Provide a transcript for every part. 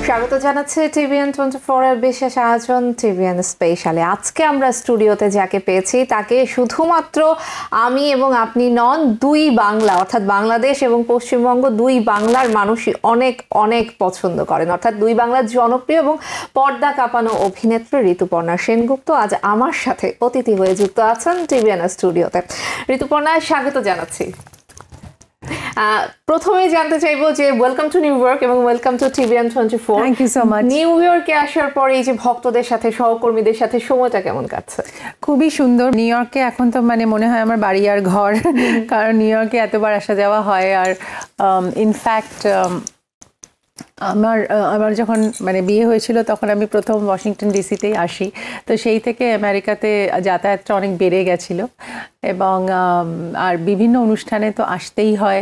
স্বাগত জানাচ্ছি TVN24 এর বিশেষ আয়োজন TVN স্পেশালে। আজকে আমরা স্টুডিওতে যাকে পেয়েছি তাকে শুধুমাত্র আমি এবং আপনি নন, দুই বাংলা অর্থাৎ বাংলাদেশ এবং পশ্চিমবঙ্গ দুই বাংলার মানুষই অনেক অনেক পছন্দ করেন, অর্থাৎ দুই বাংলার জনপ্রিয় এবং পর্দা কাঁপানো অভিনেত্রী ঋতুপর্ণা সেনগুপ্ত আজ আমার সাথে অতিথি হয়ে যুক্ত আছেন TVN স্টুডিওতে। ঋতুপর্ণা, স্বাগত জানাচ্ছি। প্রথমে জানতে চাইবো যে ওয়েলকাম টু নিউ ইয়র্ক এবং welcome to TVN24। Thank you so much. নিউ ইয়র্কে আসার পরে এই যে ভক্তদের সাথে সহকর্মীদের সাথে সময়টা কেমন কাটছে? খুবই সুন্দর। নিউ ইয়র্কে এখন তো মানে মনে হয় আমার বাড়ি আর ঘর, কারণ নিউ ইয়র্কে এতবার আসা যাওয়া হয়। আর ইনফ্যাক্ট আমার যখন মানে বিয়ে হয়েছিল তখন আমি প্রথম ওয়াশিংটন ডিসিতেই আসি, তো সেই থেকে আমেরিকাতে যাতায়াতটা অনেক বেড়ে গেছিল এবং আর বিভিন্ন অনুষ্ঠানে তো আসতেই হয়।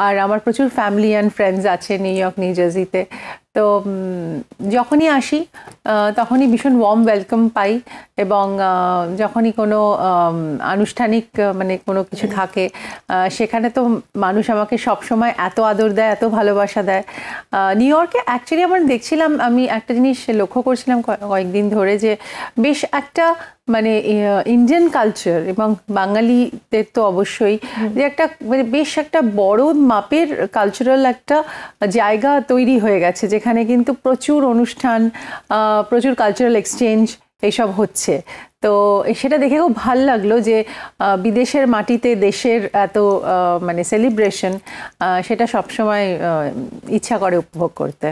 আর আমার প্রচুর ফ্যামিলি অ্যান্ড ফ্রেন্ডস আছে নিউ ইয়র্ক, নিউ জার্সিতে। তো যখনই আসি তখনই ভীষণ ওয়ার্ম ওয়েলকাম পাই এবং যখনই কোনো আনুষ্ঠানিক মানে কোনো কিছু থাকে সেখানে তো মানুষ আমাকে সবসময় এত আদর দেয়, এত ভালোবাসা দেয়। নিউ ইয়র্কে অ্যাকচুয়ালি আমার দেখছিলাম, আমি একটা জিনিস লক্ষ্য করছিলাম কয়েকদিন ধরে, যে বেশ একটা মানে ইন্ডিয়ান কালচার এবং বাঙালিদের তো অবশ্যই যে একটা মানে বেশ একটা বড় মাপের কালচারাল একটা জায়গা তৈরি হয়ে গেছে, যেখানে কিন্তু প্রচুর অনুষ্ঠান, প্রচুর কালচারাল এক্সচেঞ্জ এইসব হচ্ছে। তো সেটা দেখে খুব ভালো লাগলো যে বিদেশের মাটিতে দেশের এত মানে সেলিব্রেশন, সেটা সবসময় ইচ্ছা করে উপভোগ করতে।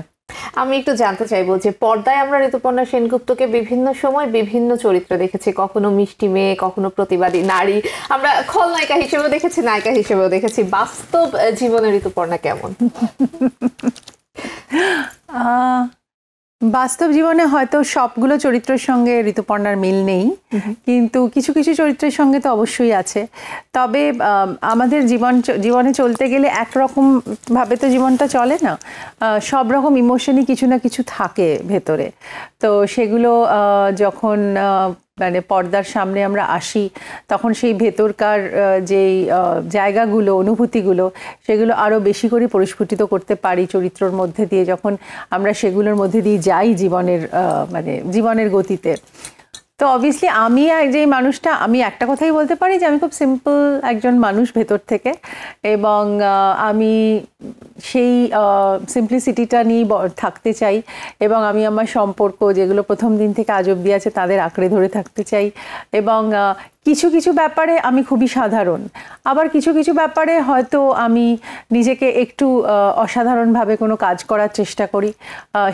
আমি একটু জানতে চাইবো যে পর্দায় আমরা ঋতুপর্ণা সেনগুপ্তকে বিভিন্ন সময় বিভিন্ন চরিত্রে দেখেছি, কখনো মিষ্টি মেয়ে, কখনো প্রতিবাদী নারী, আমরা খলনায়িকা হিসেবেও দেখেছি, নায়িকা হিসেবেও দেখেছি। বাস্তব জীবনে ঋতুপর্ণা কেমন? বাস্তব জীবনে হয়তো সবগুলো চরিত্রের সঙ্গে ঋতুপর্ণার মিল নেই, কিন্তু কিছু কিছু চরিত্রের সঙ্গে তো অবশ্যই আছে। তবে আমাদের জীবনে চলতে গেলে একরকম ভাবে তো জীবনটা চলে না, সব রকম ইমোশনই কিছু না কিছু থাকে ভেতরে। তো সেগুলো যখন মানে পর্দার সামনে আমরা আসি তখন সেই ভেতরকার যেই জায়গাগুলো, অনুভূতিগুলো, সেগুলো আরও বেশি করে পরিস্ফুটিত করতে পারি চরিত্রর মধ্যে দিয়ে, যখন আমরা সেগুলোর মধ্যে দিয়ে যাই জীবনের মানে জীবনের গতিতে। তো অবভিয়াসলি আমি যে মানুষটা, আমি একটা কথাই বলতে পারি যে আমি খুব সিম্পল একজন মানুষ ভেতর থেকে, এবং আমি সেই সিম্পলিসিটিটা নিয়ে থাকতে চাই, এবং আমি আমার সম্পর্ক যেগুলো প্রথম দিন থেকে আজ অবধি আছে তাদের আঁকড়ে ধরে থাকতে চাই। এবং কিছু কিছু ব্যাপারে আমি খুবই সাধারণ, আবার কিছু কিছু ব্যাপারে হয়তো আমি নিজেকে একটু অসাধারণভাবে কোনো কাজ করার চেষ্টা করি,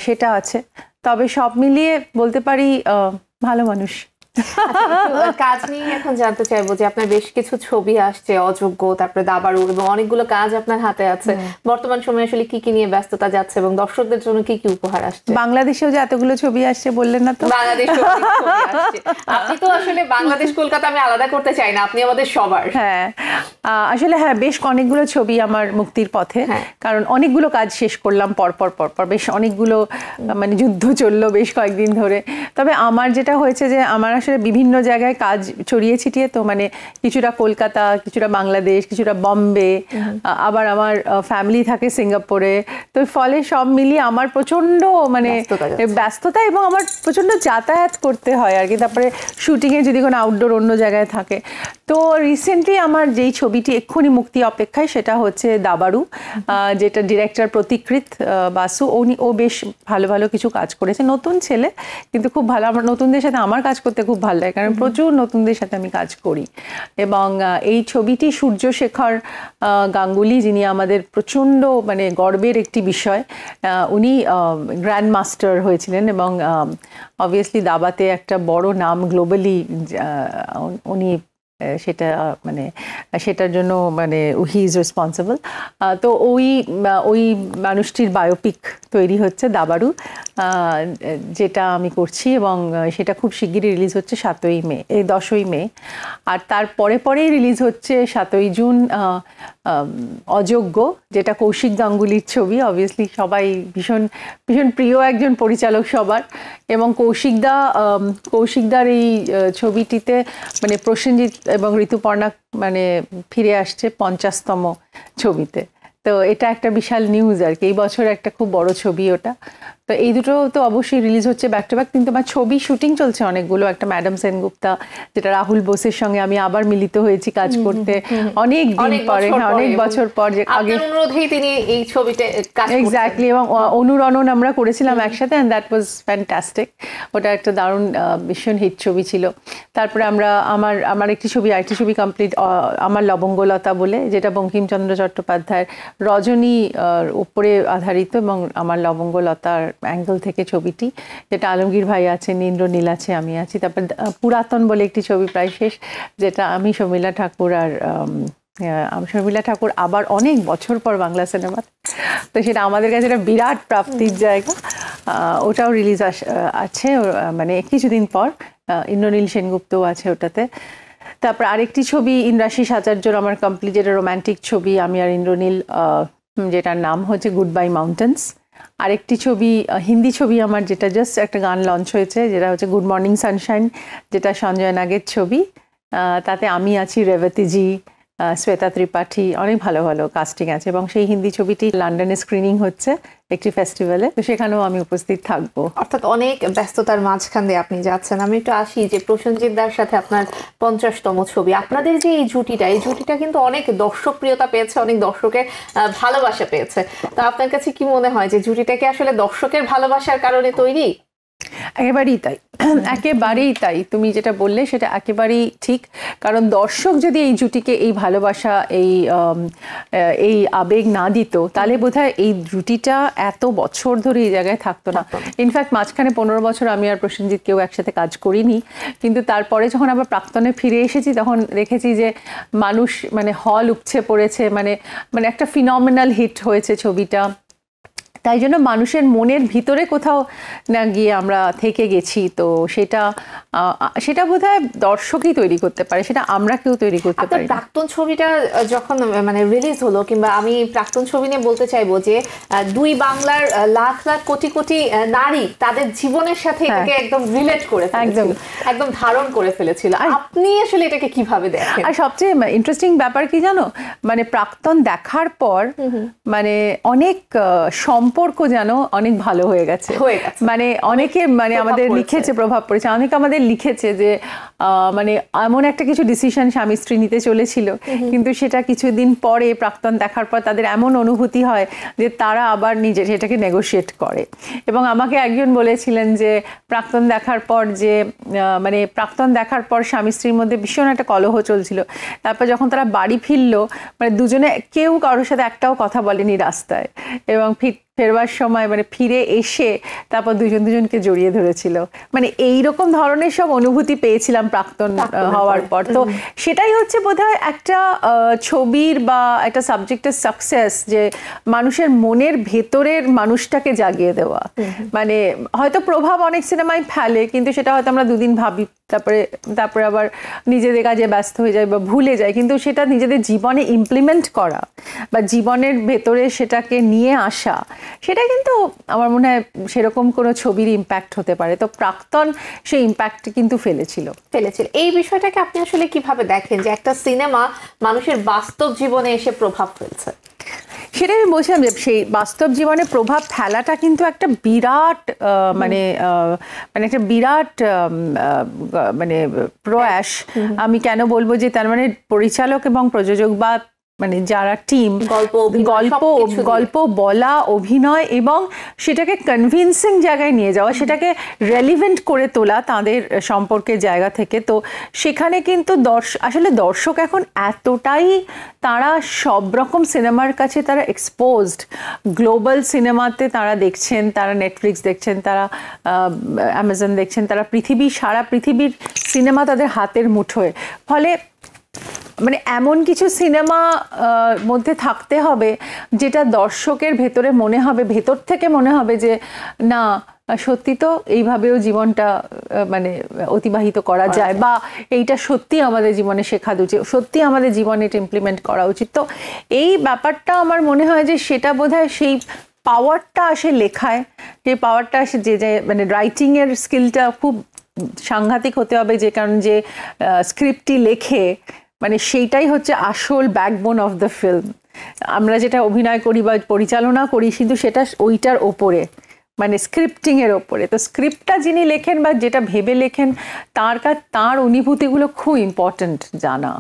সেটা আছে। তবে সব মিলিয়ে বলতে পারি ভালো মানুষ। কাজ নিয়ে এখন জানতে চাইবো যে আপনার বেশ কিছু ছবি আসছে, অযোগ্য, তারপরে দাবাড়ু, এবং অনেকগুলো কাজ আপনার হাতে আছে। বর্তমান সময়ে আসলে কি কি নিয়ে ব্যস্ততা যাচ্ছে এবং দর্শকদের জন্য কি কি উপহার আসছে? বাংলাদেশেও যে এতগুলো ছবি আসছে বললেন না তো? বাংলাদেশে আপনি তো আসলে বাংলাদেশ কলকাতা আমি আলাদা করতে চাই না, আপনি আমাদের সবার। হ্যাঁ, আসলে হ্যাঁ, বেশ অনেকগুলো ছবি আমার মুক্তির পথে, কারণ অনেকগুলো কাজ শেষ করলাম পরপর, বেশ অনেকগুলো মানে যুদ্ধ চললো বেশ কয়েকদিন ধরে। তবে আমার যেটা হয়েছে যে আমার আসলে বিভিন্ন জায়গায় কাজ ছড়িয়ে ছিটিয়ে, তো মানে কিছুটা কলকাতা, কিছুটা বাংলাদেশ, কিছুটা বম্বে, আবার আমার ফ্যামিলি থাকে সিঙ্গাপুরে। তো ফলে সব মিলিয়ে আমার প্রচন্ড মানে ব্যস্ততা এবং আমার প্রচন্ড যাতায়াত করতে হয় আর কি। তারপরে শুটিংয়ে যদি কোনো আউটডোর অন্য জায়গায় থাকে। তো রিসেন্টলি আমার যেই ছবিটি এক্ষুনি মুক্তি অপেক্ষায় সেটা হচ্ছে দাবাড়ু, যেটা ডিরেক্টর প্রতিকৃত বাসু। ও বেশ ভালো ভালো কিছু কাজ করেছে, নতুন ছেলে কিন্তু খুব ভালো। আমার নতুনদের সাথে আমার কাজ করতে খুব ভালো লাগে, কারণ প্রচুর নতুনদের সাথে আমি কাজ করি। এবং এই ছবিটি সূর্যশেখর গাঙ্গুলি, যিনি আমাদের প্রচণ্ড মানে গর্বের একটি বিষয়, উনি গ্র্যান্ড মাস্টার হয়েছিলেন এবং অবভিয়াসলি দাবাতে একটা বড় নাম গ্লোবালি উনি সেটা মানে সেটার জন্য মানে হি ইজ রেসপন্সিবল। তো ওই মানুষটির বায়োপিক তৈরি হচ্ছে দাবাড়ু, যেটা আমি করছি, এবং সেটা খুব শিগগিরই রিলিজ হচ্ছে 10ই মে। আর তার পরেই রিলিজ হচ্ছে 7ই জুন অযোগ্য, যেটা কৌশিক গাঙ্গুলির ছবি। অবভিয়াসলি সবাই ভীষণ ভীষণ প্রিয় একজন পরিচালক সবার, এবং কৌশিকদার এই ছবিটিতে মানে প্রসেনজিৎ এবং ঋতুপর্ণা মানে ফিরে আসছে 50তম ছবিতে। তো এটা একটা বিশাল নিউজ আর কি, এই বছর একটা খুব বড় ছবি ওটা। তো এই দুটো তো অবশ্যই রিলিজ হচ্ছে ব্যাক টু ব্যাক, কিন্তু আমার ছবি শুটিং চলছে অনেকগুলো। একটা ম্যাডাম সেনগুপ্তা, যেটা রাহুল বোসের সঙ্গে আমি আবার মিলিত হয়েছি কাজ করতে অনেক দিন পরে, অনেক বছর পর, যে আগে অনুরোধেই তিনি এই ছবিতে কাজ করেছেন। এক্স্যাক্টলি, এবং অনুরণন আমরা করেছিলাম একসাথে, এন্ড দ্যাট ওয়াজ ফ্যান্টাস্টিক। ওটা একটা দারুণ ভীষণ হিট ছবি ছিল। তারপরে আমরা আমার একটি ছবি, আরেকটি ছবি কমপ্লিট, আমার লবঙ্গলতা বলে, যেটা বঙ্কিমচন্দ্র চট্টোপাধ্যায়ের রজনী উপরে আধারিত, এবং আমার লবঙ্গলতার অ্যাঙ্গেল থেকে ছবিটি, যেটা আলমগীর ভাই আছেন, ইন্দ্রনীল আছে, আমি আছি। তারপর পুরাতন বলে একটি ছবি প্রায় শেষ, যেটা আমি শর্মিলা ঠাকুর আর শর্মিলা ঠাকুর আবার অনেক বছর পর বাংলা সিনেমা, তো সেটা আমাদের কাছে একটা বিরাট প্রাপ্তির জায়গা। ওটাও রিলিজ আছে মানে কিছুদিন পর। ইন্দ্রনীল সেনগুপ্তও আছে ওটাতে। তারপর আরেকটি ছবি ইন্দ্রাশিস আচার্যর আমার কমপ্লিট, যেটা রোম্যান্টিক ছবি, আমি আর ইন্দ্রনীল, যেটার নাম হচ্ছে গুড বাই মাউন্টেন্স। আরেকটি ছবি হিন্দি ছবি আমার, যেটা জাস্ট একটা গান লঞ্চ হয়েছে, যেটা হচ্ছে গুড মর্নিং সানশাইন, যেটা সঞ্জয় নাগের ছবি। তাতে আমি আছি, রেবতীজি, শ্বেতা ত্রিপাঠী, অনেক ভালো ভালো কাস্টিং আছে। এবং সেই হিন্দি ছবিটি লন্ডনে স্ক্রিনিং হচ্ছে একটি ফেস্টিভ্যালে, তো সেখানেও আমি উপস্থিত থাকবো। অর্থাৎ অনেক ব্যস্ততার মাঝখান দিয়ে আপনি যাচ্ছেন। আমি একটু আসি যে প্রসেনজিৎ দার সাথে আপনার 50তম ছবি, আপনাদের যে এই জুটিটা কিন্তু অনেক দর্শকপ্রিয়তা পেয়েছে, অনেক দর্শকের ভালোবাসা পেয়েছে। তো আপনার কাছে কি মনে হয় যে জুটিটা কি আসলে দর্শকের ভালোবাসার কারণে তৈরি? একেবারেই তাই, একেবারেই তাই। তুমি যেটা বললে সেটা একেবারেই ঠিক। কারণ দর্শক যদি এই জুটিকে এই ভালোবাসা, এই আবেগ না দিত, তাহলে বোধহয় এই জুটিটা এত বছর ধরে এই জায়গায় থাকতো না। ইনফ্যাক্ট মাঝখানে 15 বছর আমি আর প্রসেনজিৎ কেউ একসাথে কাজ করিনি, কিন্তু তারপরে যখন আবার প্রাক্তনে ফিরে এসেছি, তখন দেখেছি যে মানুষ মানে হল উপচে পড়েছে, মানে একটা ফিনমিনাল হিট হয়েছে ছবিটা। তাই জন্য মানুষের মনের ভিতরে কোথাও না গিয়ে আমরা থেকে গেছি। তো সেটা বোধহয় দর্শকই তৈরি করতে পারে, সেটা আমরা কেউ তৈরি করতে পারি। প্রাক্তন ছবিটা যখন মানে রিলিজ হলো, কিংবা আমি প্রাক্তন ছবি নিয়ে বলতে চাইবো যে দুই বাংলার লাখ লাখ কোটি কোটি নারী তাদের জীবনের সাথে এটাকে একদম রিলেট করে ফেলেছিল, একদম ধারণ করে ফেলেছিল। আপনি আসলে এটাকে কিভাবে দেখেন? আর সবচেয়ে ইন্টারেস্টিং ব্যাপার কি জানো, মানে প্রাক্তন দেখার পর মানে অনেক সম্পর্ক যেন অনেক ভালো হয়ে গেছে। মানে অনেকে মানে আমাদের লিখেছে, প্রভাব পড়েছে, অনেকে আমাদের লিখেছে যে মানে এমন একটা কিছু ডিসিশন স্বামী স্ত্রী নিতে চলেছিল, কিন্তু সেটা কিছুদিন পরে প্রাক্তন দেখার পর তাদের এমন অনুভূতি হয় যে তারা আবার নিজের সেটাকে নেগোশিয়েট করে। এবং আমাকে একজন বলেছিলেন যে প্রাক্তন দেখার পর যে মানে প্রাক্তন দেখার পর স্বামী স্ত্রীর মধ্যে ভীষণ একটা কলহ চলছিল, তারপর যখন তারা বাড়ি ফিরলো, মানে দুজনে কেউ কারোর সাথে একটাও কথা বলেনি রাস্তায়, এবং ফেরবার সময় মানে ফিরে এসে তারপর দুজনকে জড়িয়ে ধরেছিল। মানে এইরকম ধরনের সব অনুভূতি পেয়েছিলাম প্রাক্তন হওয়ার পর। তো সেটাই হচ্ছে বোধহয় একটা ছবির বা একটা সাবজেক্টের সাকসেস, যে মানুষের মনের ভেতরের মানুষটাকে জাগিয়ে দেওয়া। মানে হয়তো প্রভাব অনেক সিনেমায় ফেলে, কিন্তু সেটা হয়তো আমরা দুদিন ভাবি, তারপরে আবার নিজেদের কাজে ব্যস্ত হয়ে যায় বা ভুলে যায়, কিন্তু সেটা নিজেদের জীবনে ইমপ্লিমেন্ট করা বা জীবনের ভেতরে সেটাকে নিয়ে আসা, সেটা কিন্তু আমার মনে হয় সেরকম কোনো ছবির ইম্প্যাক্ট হতে পারে। তো প্রাক্তন সেই ইম্প্যাক্ট কিন্তু ফেলেছিল। এই বিষয়টাকে আপনি আসলে কিভাবে দেখেন যে একটা সিনেমা মানুষের বাস্তব জীবনে এসে প্রভাব ফেলছে? সেটাই আমি বলছিলাম যে সেই বাস্তব জীবনে প্রভাব ফেলাটা কিন্তু একটা বিরাট মানে একটা বিরাট মানে প্রয়াস। আমি কেন বলবো যে তার মানে পরিচালক এবং প্রযোজক বা মানে যারা টিম, গল্প বলা, অভিনয়, এবং সেটাকে কনভিন্সিং জায়গায় নিয়ে যাওয়া, সেটাকে রেলিভেন্ট করে তোলা তাদের সম্পর্কের জায়গা থেকে। তো সেখানে কিন্তু আসলে দর্শক এখন এতটাই, তারা সব রকম সিনেমার কাছে তারা এক্সপোজড, গ্লোবাল সিনেমাতে তারা দেখছেন, তারা নেটফ্লিক্স দেখছেন, তারা অ্যামাজন দেখছেন, তারা সারা পৃথিবীর সিনেমা তাদের হাতের মুঠোয়। ফলে মানে এমন কিছু সিনেমা মধ্যে থাকতে হবে যেটা দর্শকের ভেতরে মনে হবে, ভেতর থেকে মনে হবে যে না সত্যি তো এইভাবেও জীবনটা মানে অতিবাহিত করা যায়, বা এইটা সত্যি আমাদের জীবনে শেখা উচিত, সত্যি আমাদের জীবনে এটা ইমপ্লিমেন্ট করা উচিত। তো এই ব্যাপারটা আমার মনে হয় যে সেটা বোধহয় সেই পাওয়ারটা আসে লেখায়, যে পাওয়ারটা আসে যে মানে রাইটিংয়ের স্কিলটা খুব সাংঘাতিক হতে হবে, যে কারণ যে স্ক্রিপ্টটি লেখে মানে সেইটাই হচ্ছে আসল ব্যাকবোন অফ দ্য ফিল্ম। আমরা যেটা অভিনয় করি বা পরিচালনা করি, কিন্তু সেটা ওইটার ওপরে, মানে স্ক্রিপ্টিং এর ওপরে। তো স্ক্রিপ্টটা যিনি লেখেন বা যেটা ভেবে লেখেন তার অনুভূতিগুলো খুব ইম্পর্টেন্ট জানা।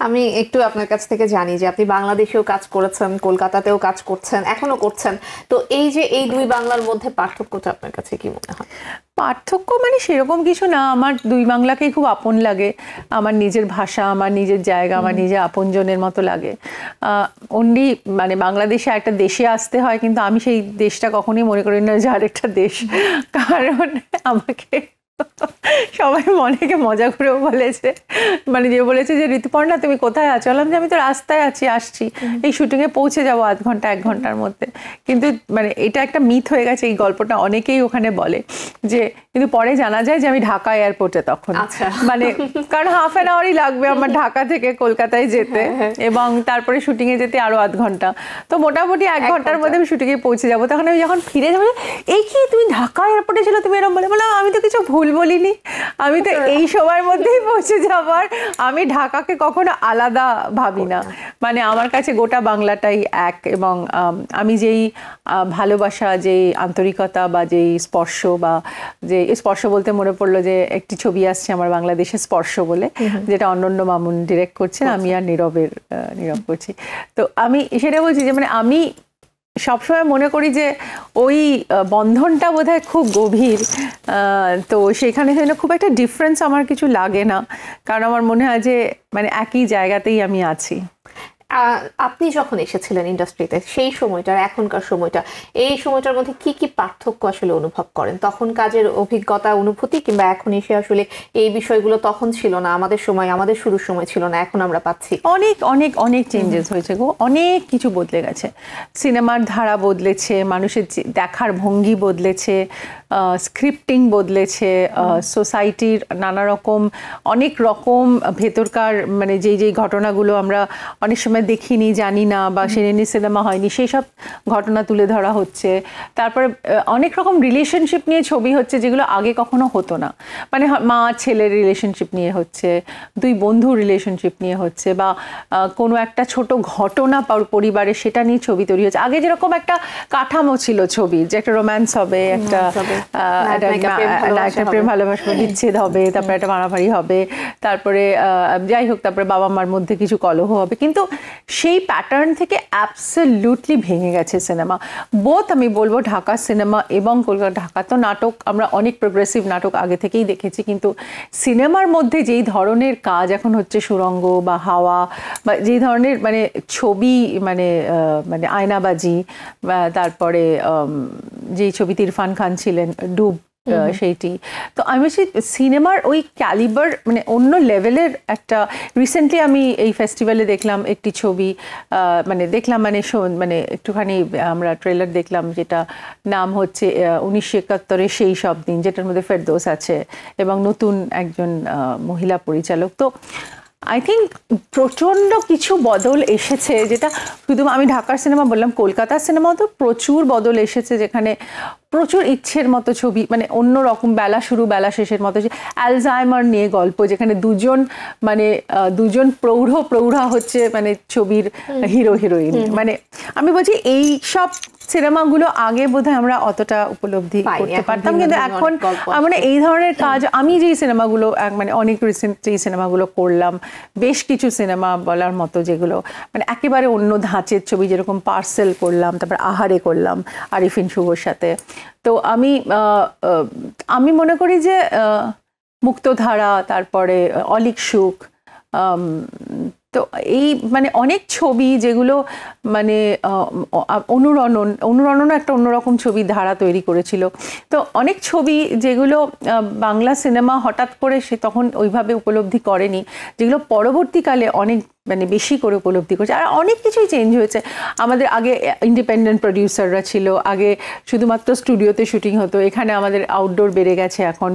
আমি একটু আপনার কাছ থেকে জানি যে আপনি বাংলাদেশেও কাজ করেছেন, কলকাতাতেও কাজ করছেন, এখনো করছেন, তো এই যে এই দুই বাংলার মধ্যে পার্থক্যটা আপনার কাছে কি মনে হয়? পার্থক্য মানে সেরকম কিছু না, আমার দুই বাংলাকেই খুব আপন লাগে, আমার নিজের ভাষা, আমার নিজের জায়গা, আমার নিজের আপনজনের মতো লাগে। অনলি মানে বাংলাদেশে একটা দেশে আসতে হয়, কিন্তু আমি সেই দেশটা কখনোই মনে করি না যে আরেকটা দেশ, কারণ আমাকে সবাই অনেকে মজা করেও বলেছে, মানে যে বলেছে যে ঋতুপর্ণা তুমি কোথায় আছো, বললাম যে আমি তো রাস্তায় আছি, আসছি, এই শুটিংয়ে পৌঁছে যাবো আধ ঘন্টা 1 ঘন্টার মধ্যে। কিন্তু মানে এটা একটা মিথ হয়ে গেছে, এই গল্পটা অনেকেই ওখানে বলে যে, কিন্তু পরে জানা যায় যে আমি ঢাকা এয়ারপোর্টে তখন, মানে কারণ ½ অ্যান আওয়ারই লাগবে আমার ঢাকা থেকে কলকাতায় যেতে, এবং তারপরে শুটিংয়ে যেতে আরো আধ ঘন্টা, তো মোটামুটি 1 ঘন্টার মধ্যে আমি শুটিংয়ে পৌঁছে যাবো। তখন আমি যখন ফিরে যাবো, এই কি তুমি ঢাকা এয়ারপোর্টে ছিল, তুমি এরকম বলে, বললাম আমি তো কিছু ভুল বলিনি, আমি তো এই সময়ের মধ্যেই পৌঁছে যাবার, আমি ঢাকাকে কখনো আলাদা ভাবি না, মানে আমার কাছে গোটা বাংলাটাই এক। এবং আমি যেই ভালোবাসা, যেই আন্তরিকতা বা যেই স্পর্শ, বা যে স্পর্শ বলতে মনে পড়লো যে একটি ছবি আসছে আমার বাংলাদেশে, স্পর্শ বলে, যেটা অনন্য মামুন ডিরেক্ট করছেন, আমি আর নীরব করছি। তো আমি সেটা বলছি যে মানে আমি সবসময় মনে করি যে ওই বন্ধনটা বোধহয় খুব গভীর, তো সেখানে যেন খুব একটা ডিফারেন্স আমার কিছু লাগে না, কারণ আমার মনে হয় যে মানে একই জায়গাতেই আমি আছি। আপনি যখন এসেছিলেন ইন্ডাস্ট্রিতে, সেই সময়টার এখনকার সময়টা, এই সময়টার মধ্যে কি কি পার্থক্য আসলে অনুভব করেন? তখন কাজের অভিজ্ঞতা, অনুভূতি, কিংবা এখন এসে আসলে এই বিষয়গুলো তখন ছিল না, আমাদের সময়, আমাদের শুরুর সময় ছিল না, এখন আমরা পাচ্ছি। অনেক অনেক অনেক চেঞ্জেস হয়েছে গো, অনেক কিছু বদলে গেছে। সিনেমার ধারা বদলেছে, মানুষের দেখার ভঙ্গি বদলেছে, স্ক্রিপ্টিং বদলেছে, সোসাইটির নানা রকম অনেক রকম ভেতরকার মানে যেই ঘটনাগুলো আমরা অনেক সময় দেখিনি, জানি না, বা সেরেনি সিনেমা হয়নি, সেই সব ঘটনা তুলে ধরা হচ্ছে। তারপরে অনেক রকম রিলেশনশিপ নিয়ে ছবি হচ্ছে, যেগুলো আগে কখনো হতো না, মানে মা ছেলের রিলেশনশিপ নিয়ে হচ্ছে, দুই বন্ধুর রিলেশনশিপ নিয়ে হচ্ছে, বা কোনো একটা ছোট ঘটনা পরিবারে সেটা নিয়ে ছবি তৈরি হচ্ছে। আগে যেরকম একটা কাঠামো ছিল ছবির, যে একটা রোম্যান্স হবে, একটা প্রেম ভালোবাসা, বিচ্ছেদ হবে, তারপরে একটা মারামারি হবে, তারপরে যাই হোক, তারপরে বাবা মার মধ্যে কিছু কলহ হবে, কিন্তু সেই প্যাটার্ন থেকে অ্যাবসলিউটলি ভেঙে গেছে সিনেমা। বোথ আমি বলবো ঢাকা সিনেমা এবং কলকাতা। ঢাকা তো নাটক আমরা অনেক প্রোগ্রেসিভ নাটক আগে থেকেই দেখেছি, কিন্তু সিনেমার মধ্যে যেই ধরনের কাজ এখন হচ্ছে, সুরঙ্গ বা হাওয়া, বা যেই ধরনের মানে ছবি, মানে মানে আয়নাবাজি, তারপরে যেই ছবিতে ইরফান খান ছিলেন, ডুব, সেইটি, তো আমি বলছি সিনেমার ওই ক্যালিবার মানে অন্য লেভেলের একটা। রিসেন্টলি আমি এই ফেস্টিভ্যালে দেখলাম একটি ছবি, মানে দেখলাম মানে একটুখানি আমরা ট্রেলার দেখলাম, যেটা নাম হচ্ছে 1971 সেই সব দিন, যেটার মধ্যে ফেরদৌস আছে এবং নতুন একজন মহিলা পরিচালক। তো আই থিঙ্ক প্রচণ্ড কিছু বদল এসেছে, যেটা শুধু আমি ঢাকার সিনেমা বললাম, কলকাতার সিনেমাও তো প্রচুর বদল এসেছে, যেখানে প্রচুর ইচ্ছের মতো ছবি, মানে অন্য রকম, বেলা শুরু বেলা শেষের মতো, অ্যালজাইমার নিয়ে গল্প, যেখানে দুজন প্রৌঢ়া হচ্ছে মানে ছবির হিরো হিরোইন। মানে আমি বলছি এই সব সিনেমাগুলো আগে বোধহয় আমরা অতটা উপলব্ধি করতে পারতাম, কিন্তু এখন মানে এই ধরনের কাজ, আমি যেই সিনেমাগুলো মানে অনেক রিসেন্ট যেই সিনেমাগুলো করলাম, বেশ কিছু সিনেমা বলার মতো, যেগুলো মানে একেবারে অন্য ধাঁচের ছবি, যেরকম পার্সেল করলাম, তারপর আহারে করলাম আরিফিন শুভর সাথে। তো আমি মনে করি যে মুক্তধারা, তারপরে অলিক সুখ, তো এই মানে অনেক ছবি যেগুলো মানে অনুরণন একটা অন্যরকম ছবির ধারা তৈরি করেছিল। তো অনেক ছবি যেগুলো বাংলা সিনেমা হঠাৎ করে সে তখন ওইভাবে উপলব্ধি করেনি, যেগুলো পরবর্তীকালে অনেক মানে বেশি করে উপলব্ধি করছে। আর অনেক কিছুই চেঞ্জ হয়েছে। আমাদের আগে ইন্ডিপেন্ডেন্ট প্রডিউসাররা ছিল, আগে শুধুমাত্র স্টুডিওতে শুটিং হতো, এখানে আমাদের আউটডোর বেড়ে গেছে, এখন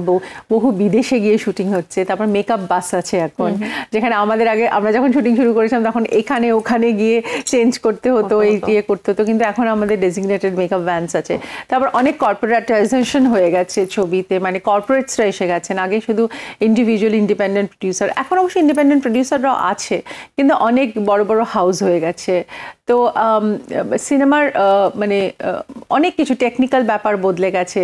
বহু বিদেশে গিয়ে শুটিং হচ্ছে। তারপর মেকআপ বাস আছে এখন, যেখানে আমাদের আগে আমরা যখন শুটিং শুরু করেছিলাম তখন এখানে ওখানে গিয়ে চেঞ্জ করতে হতো, এই ইয়ে করতে হতো, কিন্তু এখন আমাদের ডেজিগনেটেড মেকআপ ভ্যানস আছে। তারপর অনেক কর্পোরেটাইজেশন হয়ে গেছে ছবিতে, মানে কর্পোরেটসরা এসে গেছেন, আগে শুধু ইন্ডিভিজুয়াল ইন্ডিপেন্ডেন্ট প্রডিউসার, এখন অবশ্যই ইন্ডিপেন্ডেন্ট প্রডিউসাররাও আছে, কিন্তু অনেক বড় বড় হাউস হয়ে গেছে। তো সিনেমার মানে অনেক কিছু টেকনিক্যাল ব্যাপার বদলে গেছে,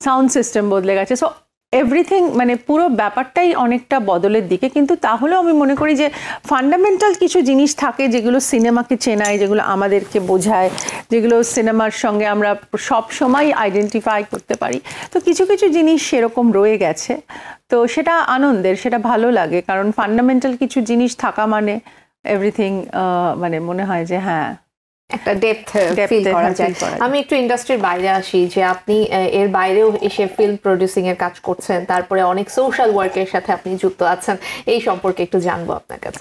সাউন্ড সিস্টেম বদলে গেছে, সো এভরিথিং মানে পুরো ব্যাপারটাই অনেকটা বদলের দিকে। কিন্তু তাহলেও আমি মনে করি যে ফান্ডামেন্টাল কিছু জিনিস থাকে যেগুলো সিনেমাকে চেনায়, যেগুলো আমাদেরকে বোঝায়, যেগুলো সিনেমার সঙ্গে আমরা সব সময় আইডেন্টিফাই করতে পারি। তো কিছু কিছু জিনিস সেরকম রয়ে গেছে, তো সেটা আনন্দের, সেটা ভালো লাগে, কারণ ফান্ডামেন্টাল কিছু জিনিস থাকা মানে এভরিথিং মানে মনে হয় যে হ্যাঁ একটা ডেপথ ফিল করা যায়। আমি একটু ইন্ডাস্ট্রির বাইরে আসি, যে আপনি এর বাইরেও এসে ফিল্ম প্রডিউসিং এর কাজ করছেন, তারপরে অনেক সোশ্যাল ওয়ার্কের সাথে আপনি যুক্ত আছেন, এই সম্পর্কে একটু জানবো আপনার কাছে।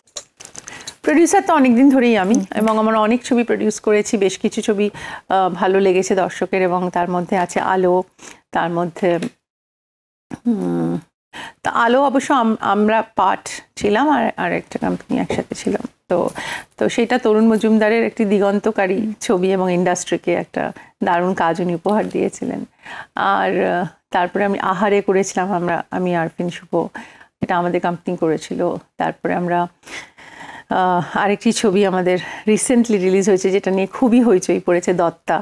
প্রডিউসার তো অনেকদিন ধরেই আমি, এবং আমরা অনেক ছবি প্রডিউস করেছি, বেশ কিছু ছবি ভালো লেগেছে দর্শকের, এবং তার মধ্যে আছে আলো, তার মধ্যে তা আলো অবশ্য আমরা পার্ট ছিলাম, আর একটা কোম্পানি একসাথে ছিলাম। তো সেটা তরুণ মজুমদারের একটি দিগন্তকারী ছবি, এবং ইন্ডাস্ট্রিকে একটা দারুণ কাজ উনি উপহার দিয়েছিলেন। আর তারপরে আমি আহারে করেছিলাম, আমি আরফিন শুভ, এটা আমাদের কোম্পানি করেছিল। তারপরে আমরা আরেকটি ছবি আমাদের রিসেন্টলি রিলিজ হয়েছে, যেটা নিয়ে খুবই হইচই পড়েছে, দত্তা,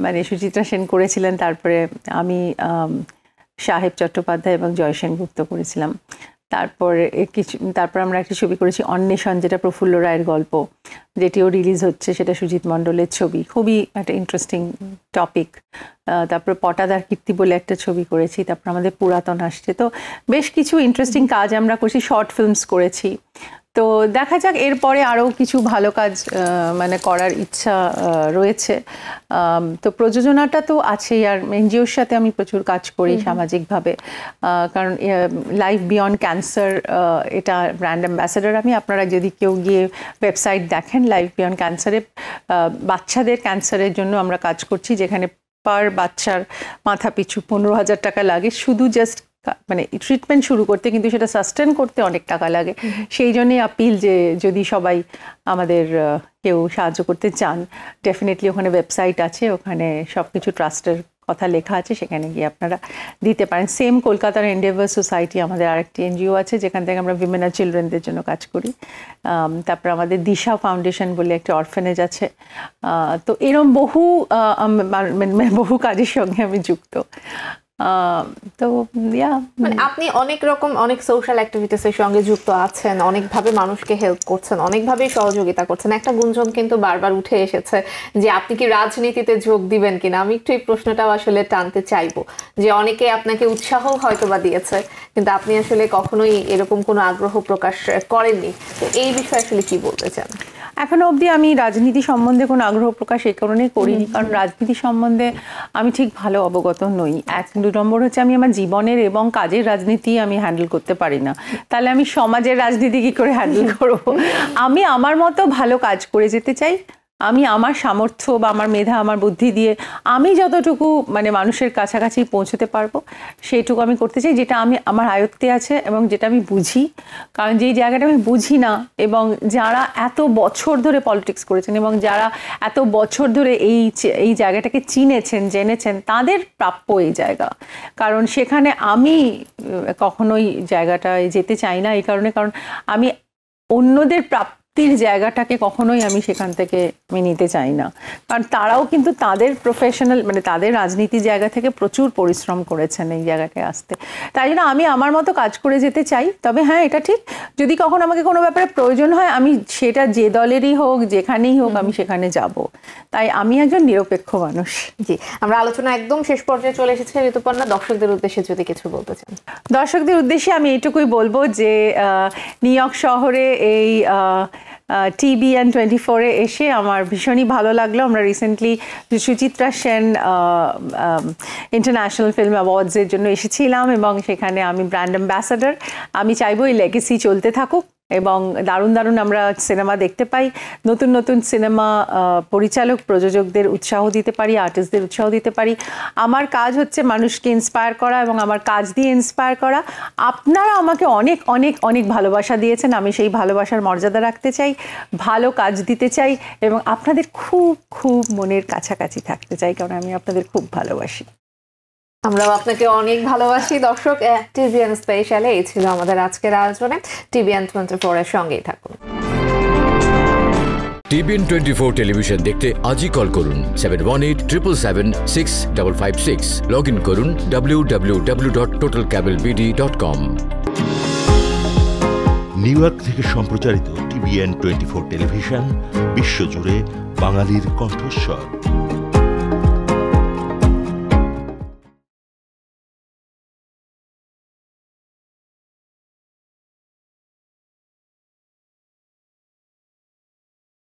মানে সুচিত্রা সেন করেছিলেন। তারপরে আমি সাহেব চট্টোপাধ্যায় এবং জয় সেনগুপ্ত করেছিলাম। তারপর আমরা একটি ছবি করেছি অন্বেষণ, যেটা প্রফুল্ল রায়ের গল্প, যেটিও রিলিজ হচ্ছে, সেটা সুজিত মণ্ডলের ছবি, খুবই একটা ইন্টারেস্টিং টপিক। তারপর পটাদার কীর্তি বলে একটা ছবি করেছি। তারপর আমাদের পুরাতন আসছে। তো বেশ কিছু ইন্টারেস্টিং কাজ আমরা করছি, শর্ট ফিল্মস করেছি। তো দেখা যাক এরপরে আরও কিছু ভালো কাজ মানে করার ইচ্ছা রয়েছে। তো প্রযোজনাটা তো আছেই, আর এনজিওর সাথে আমি প্রচুর কাজ করি সামাজিকভাবে, কারণ লাইফ বিয়ন্ড ক্যান্সার এটা ব্র্যান্ড অ্যাম্বাসেডর আমি। আপনারা যদি কেউ গিয়ে ওয়েবসাইট দেখেন, লাইফ বিয়ন্ড ক্যান্সারে বাচ্চাদের ক্যান্সারের জন্য আমরা কাজ করছি, যেখানে পার বাচ্চার মাথা পিছু 15,000 টাকা লাগে, শুধু জাস্ট মানে ট্রিটমেন্ট শুরু করতে, কিন্তু সেটা সাস্টেন করতে অনেক টাকা লাগে। সেই জন্যই আপিল যে যদি সবাই আমাদের কেউ সাহায্য করতে চান, ডেফিনেটলি ওখানে ওয়েবসাইট আছে, ওখানে সব কিছু ট্রাস্টের কথা লেখা আছে, সেখানে গিয়ে আপনারা দিতে পারেন। সেম কলকাতার এন্ডেভার সোসাইটি আমাদের আরেকটি এনজিও আছে, যেখান থেকে আমরা উইমেন আর চিলড্রেনদের জন্য কাজ করি। তারপর আমাদের দিশা ফাউন্ডেশন বলে একটি অরফেনেজ আছে। তো এরকম বহু কাজের সঙ্গে আমি যুক্ত। তো মানে আপনি অনেক সোশ্যাল অ্যাক্টিভিটিসের সঙ্গে যুক্ত আছেন, অনেকভাবে মানুষকে হেল্প করছেন, অনেকভাবেই সহযোগিতা করছেন। একটা গুঞ্জন কিন্তু বারবার উঠে এসেছে যে আপনি কি রাজনীতিতে যোগ দিবেন কিনা। আমি একটু এই প্রশ্নটাও আসলে টানতে চাইবো, যে অনেকে আপনাকে উৎসাহ হয়তো বা দিয়েছে, কিন্তু আপনি আসলে কখনোই এরকম কোনো আগ্রহ প্রকাশ করেননি। তো এই বিষয়ে আসলে কি বলতে চান? এখনো অবধি আমি রাজনীতি সম্বন্ধে কোনো আগ্রহ প্রকাশ এই কারণেই করিনি, কারণ রাজনীতি সম্বন্ধে আমি ঠিক ভালো অবগত নই। 2 নম্বর হচ্ছে আমি আমার জীবনের এবং কাজের রাজনীতি আমি হ্যান্ডেল করতে পারি না, তাহলে আমি সমাজের রাজনীতি কি করে হ্যান্ডেল করব? আমি আমার মতো ভালো কাজ করে যেতে চাই। আমি আমার সামর্থ্য বা আমার মেধা, আমার বুদ্ধি দিয়ে আমি যতটুকু মানে মানুষের কাছাকাছি পৌঁছতে পারবো, সেইটুকু আমি করতে চাই, যেটা আমার আয়ত্তে আছে এবং যেটা আমি বুঝি। কারণ যেই জায়গাটা আমি বুঝি না, এবং যারা এত বছর ধরে পলিটিক্স করেছেন এবং যারা এত বছর ধরে এই জায়গাটাকে চিনেছেন, জেনেছেন, তাদের প্রাপ্য এই জায়গা। কারণ সেখানে আমি কখনোই জায়গাটায় যেতে চাই না, এই কারণে, কারণ আমি অন্যদের প্রাপ্তির জায়গাটাকে কখনোই আমি সেখান থেকে আমি নিতে চাই না। কারণ তারাও কিন্তু তাদের প্রফেশনাল মানে তাদের রাজনীতির জায়গা থেকে প্রচুর পরিশ্রম করেছেন এই জায়গাটায় আসতে। তাই জন্য আমি আমার মতো কাজ করে যেতে চাই। তবে হ্যাঁ, এটা ঠিক, যদি কখন আমাকে কোনো ব্যাপারে প্রয়োজন হয়, আমি সেটা যে দলেরই হোক, যেখানেই হোক, আমি সেখানে যাব। তাই আমি একজন নিরপেক্ষ মানুষ। জি, আমরা আলোচনা একদম শেষ পর্যায়ে চলে এসেছি। ঋতুপর্ণা, দর্শকদের উদ্দেশ্যে যদি কিছু বলতে চান। দর্শকদের উদ্দেশ্যে আমি এইটুকুই বলবো যে নিউ ইয়র্ক শহরে এই TBN24-এ এসে আমার ভীষণই ভালো লাগলো। আমরা recently Suchitra Sen international film অ্যাওয়ার্ডসের জন্য এসেছিলাম, এবং সেখানে আমি ব্র্যান্ড অ্যাম্বাসাডর। আমি চাইবো এই লেগেসি চলতে থাকুক, এবং দারুণ দারুণ আমরা সিনেমা দেখতে পাই, নতুন নতুন সিনেমা পরিচালক প্রযোজকদের উৎসাহ দিতে পারি, আর্টিস্টদের উৎসাহ দিতে পারি। আমার কাজ হচ্ছে মানুষকে ইন্সপায়ার করা, এবং আমার কাজ দিয়ে ইন্সপায়ার করা। আপনারা আমাকে অনেক অনেক অনেক ভালোবাসা দিয়েছেন, আমি সেই ভালোবাসার মর্যাদা রাখতে চাই, ভালো কাজ দিতে চাই, এবং আপনাদের খুব খুব মনের কাছাকাছি থাকতে চাই, কারণ আমি আপনাদের খুব ভালোবাসি। আমরাও আপনাকে অনেক ভালোবাসি। দর্শক, TBN স্পেশালে এই ছিল আমাদের আজকের আয়োজনে। TBN24-এর সঙ্গেই থাকুন। TVN 24 টেলিভিশন দেখতে আজই কল করুন 7187776556। লগ ইন করুন www.totalcablebd.com। নিউ ইয়র্ক থেকে সম্প্রচারিত TVN 24 টেলিভিশন বিশ্বজুড়ে বাঙালির কণ্ঠস্বর।